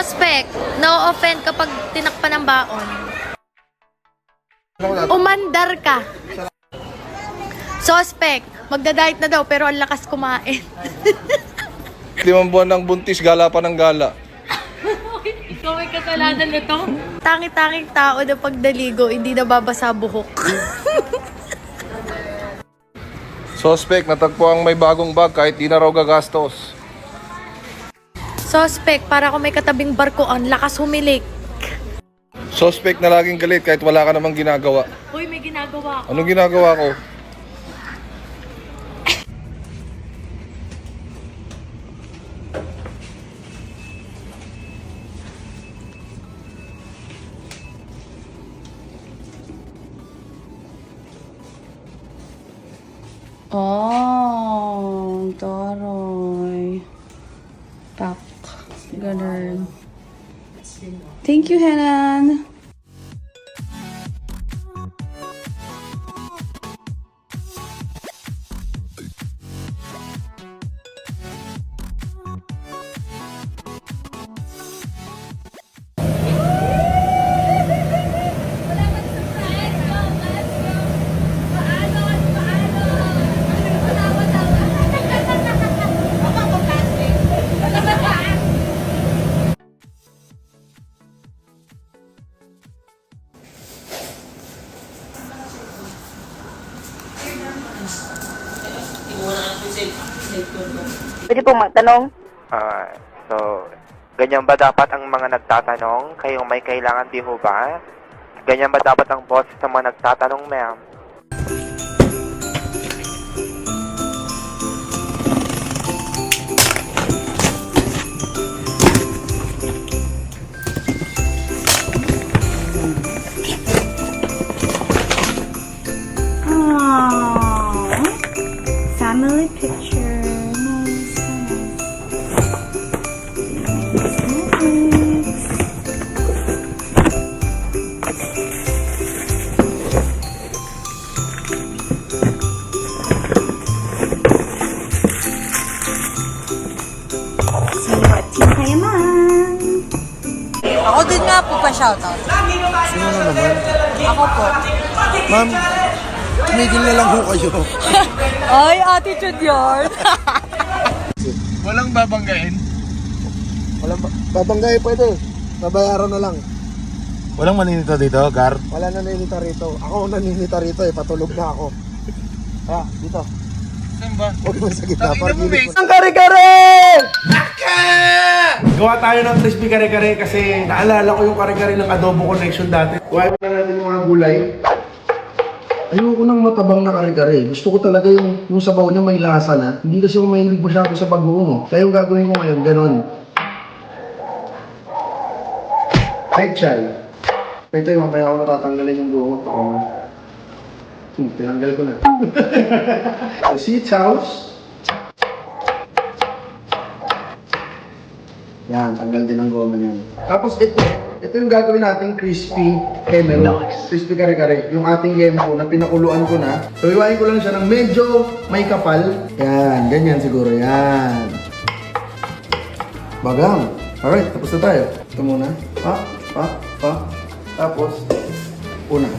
Suspect, no-offend kapag tinakpan ng baon. Umandar ka. Suspect, magda-diet na daw pero ang lakas kumain. 5 buwan ng buntis, gala pa ng gala. Ikaw may kasalanan nito? Tangi-tanging tao na pagdaligo, hindi nababasa buhok. Suspect, natagpuan may bagong bag kahit di na raw gagastos. Suspect, para kung may katabing barkoan, lakas humilik. Suspect na laging galit kahit wala ka namang ginagawa. Uy, may ginagawa ako. Anong ginagawa ko? Oh, taray. Tak. Ganun. Thank you, Henan. Pwede pong magtanong? So, ganyan ba dapat ang mga nagtatanong? Kayong may kailangan di ho ba? Ganyan ba dapat ang boses ng mga nagtatanong, ma'am? Family picture. Nice. Siwatin kayo man. Ako din nga po pa-shoutout. Sino na naman? Ako po. Ma'am, tumigil na lang ho kayo. Ay, attitude yun. Walang babanggain? Walang babanggay pwede. Nabayaran na lang. Walang maninito dito, Gar? Wala na naninita rito. Ako naninita rito eh. Patulog na ako. Ah, dito. Saan ba? Huwag mo sa gitna. Tangina mo, Mace. Ang kare-kare! Gawa tayo ng crispy kare-kare kasi naalala ko yung kare-kare ng Adobo Connection dati. Kuhain na natin yung mga gulay. Ayoko nang matabang na kare-kare. Gusto ko talaga yung sabaw niya may lasa na. Hindi kasi ako mahilig masyado sa pag-uungo. Kaya yung gagawin ko ngayon, ganon. Ay, chay. Ito yung mamaya ako natatanggalin yung buhok ko. Tinanggal ko na. So, sitaws. Yan, tanggal din ang goma niyan. Tapos ito yung gagawin nating crispy hemel. Crispy kare-kare. Yung ating yempo na pinakuluan ko na. So, iwain ko lang siya ng medyo may kapal. Yan, ganyan siguro. Yan. Bagang. Alright, tapos na tayo. Ito muna. Pa. Tapos, una.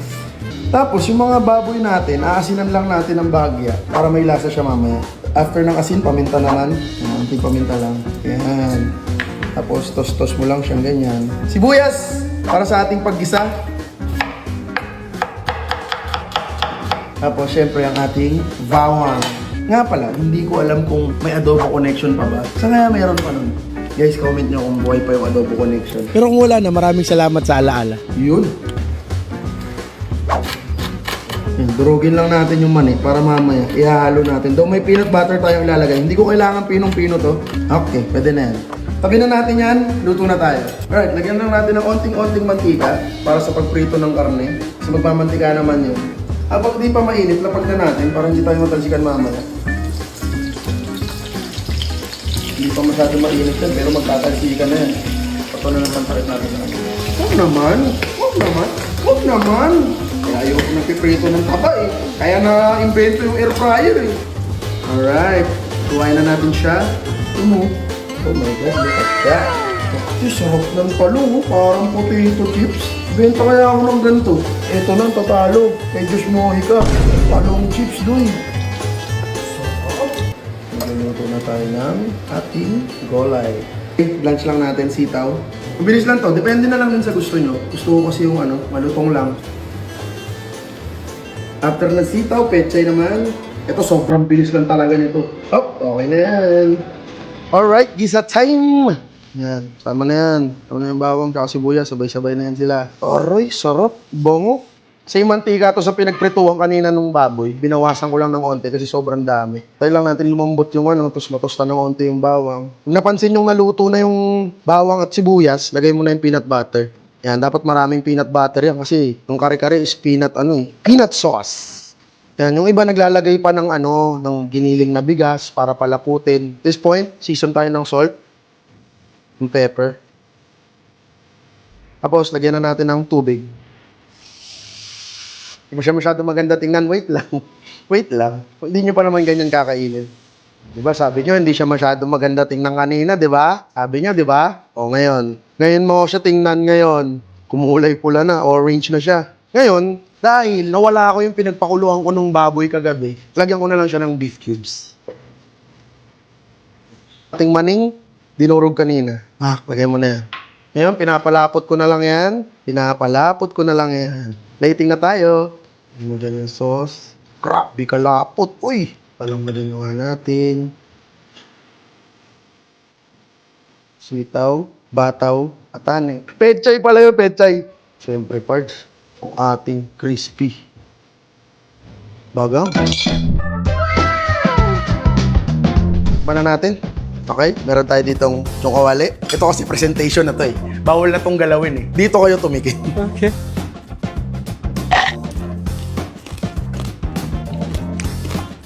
Tapos, yung mga baboy natin, aasinan lang natin ng bagya para may lasa siya mamaya. After ng asin, paminta naman. Yan, anting paminta lang. Yan. Tapos, tos-tos mo lang siyang ganyan. Sibuyas! Para sa ating paggisa. Tapos, syempre, ang ating bawang. Nga pala, hindi ko alam kung may Adobo Connection pa ba. Sa kaya mayroon pa nun? Guys, comment nyo kung buhay pa yung Adobo Connection. Pero kung wala na, maraming salamat sa alaala. Yun. Yan, durugin lang natin yung mani para mamaya ihalo natin. Doon may peanut butter tayong ilalagay. Hindi ko kailangan pinong-pino to. Okay, pwede na yan. Tabi na natin yan, luto na tayo. Alright, lagyan lang natin ng onting-onting mantika para sa pagprito ng karne. Kasi magmamantika naman yun. Habang di pa mainit, lapag na natin para hindi tayo matalsikan mamaya. Hindi pa masyado mainit yan, pero magtatalsikan na yan. Patuloy ng pantarit natin. Huwag naman! Huwag naman! Kaya ayoko ng piprito ng taba eh. Kaya na-invento yung air fryer eh. Alright, tuwain na natin siya. Oh my God, look at that. Ito, sarap ng talong, oh. Parang potato chips. Benta kaya ako ng ganito. Ito na, tatalo. Kay Diyos Mojica. Talong chips, doy. Magluluto na tayo ng ating gulay. Lunch lang natin, sitaw. Mabilis lang to. Depende na lang din sa gusto nyo. Gusto ko kasi yung malutong lang. After ng sitaw, pechay naman. Ito, sobrang bilis lang talaga nito. Oh, okay na yan. Alright, gisa time! Yan, tama na yan. Tama na yung bawang, tsaka sibuyas. Sabay-sabay na yan sila. Aroy, sarap. Bongo. Sa mantika to sa pinagprituhan kanina ng baboy, binawasan ko lang ng onte kasi sobrang dami. Tayo lang natin lumambot yung tapos matosta ng onte yung bawang. Kung napansin yung naluto na yung bawang at sibuyas, lagay mo na yung peanut butter. Yan, dapat maraming peanut butter yan kasi yung kare-kare is peanut sauce. Yan, yung iba naglalagay pa ng ng giniling na bigas para palaputin. At this point, season tayo ng salt, yung pepper. Tapos, lagyan na natin ng tubig. Hindi mo siya masyado maganda tingnan. Wait lang. Wait lang. Hindi nyo pa naman ganyan kakainin. Diba, sabi nyo, hindi siya masyado maganda tingnan kanina, diba? Sabi nyo, diba? O, ngayon. Ngayon mo siya tingnan ngayon. Kumulay pula na, orange na siya. Ngayon, dahil nawala ako yung pinagpakuluan ko ng baboy kagabi, lagyan ko na lang siya ng beef cubes. Ating maning, dinurog kanina. Lagay mo na yan. Ngayon, pinapalapot ko na lang yan. Pinapalapot ko na lang yan. Plating na tayo. Mo dyan yung sauce. Grabe kalapot. Uy! Palang madunungan natin. Sitaw, bataw, at taning. Pechay pala yung pechay. Siyempre, parts. Ang ating crispy. Bagang. Mana natin. Okay, meron tayo ditong kawali. Ito kasi presentation na to eh. Bawal na tong galawin eh. Dito kayo tumikit. Okay.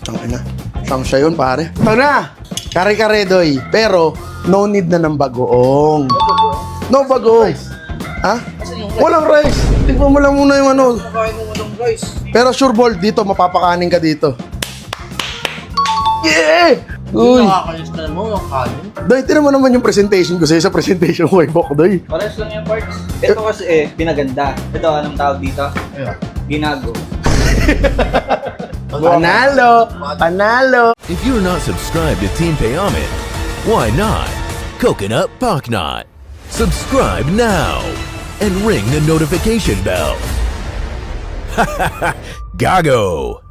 Tangina. Siyang siya yun, pare. Tara! Kare-kare, doy. Pero, no need na ng bagoong. No bagoong. Ha? Walang rice. Tignan mo lang muna yung Pero sure ball, dito, mapapakanin ka dito. Yeah! Uy! Nakakayos na mo yung kanin. Doy, tinan mo naman yung presentation ko sa'yo sa presentation ko, Bok, Doy. Pares lang yung parts. Ito kasi pinaganda. Ito, anong tawag dito? Ginago. Panalo! Panalo! If you're not subscribed to Team Payaman, why not? Coconut Pocknot. Subscribe now and ring the notification bell. Gago!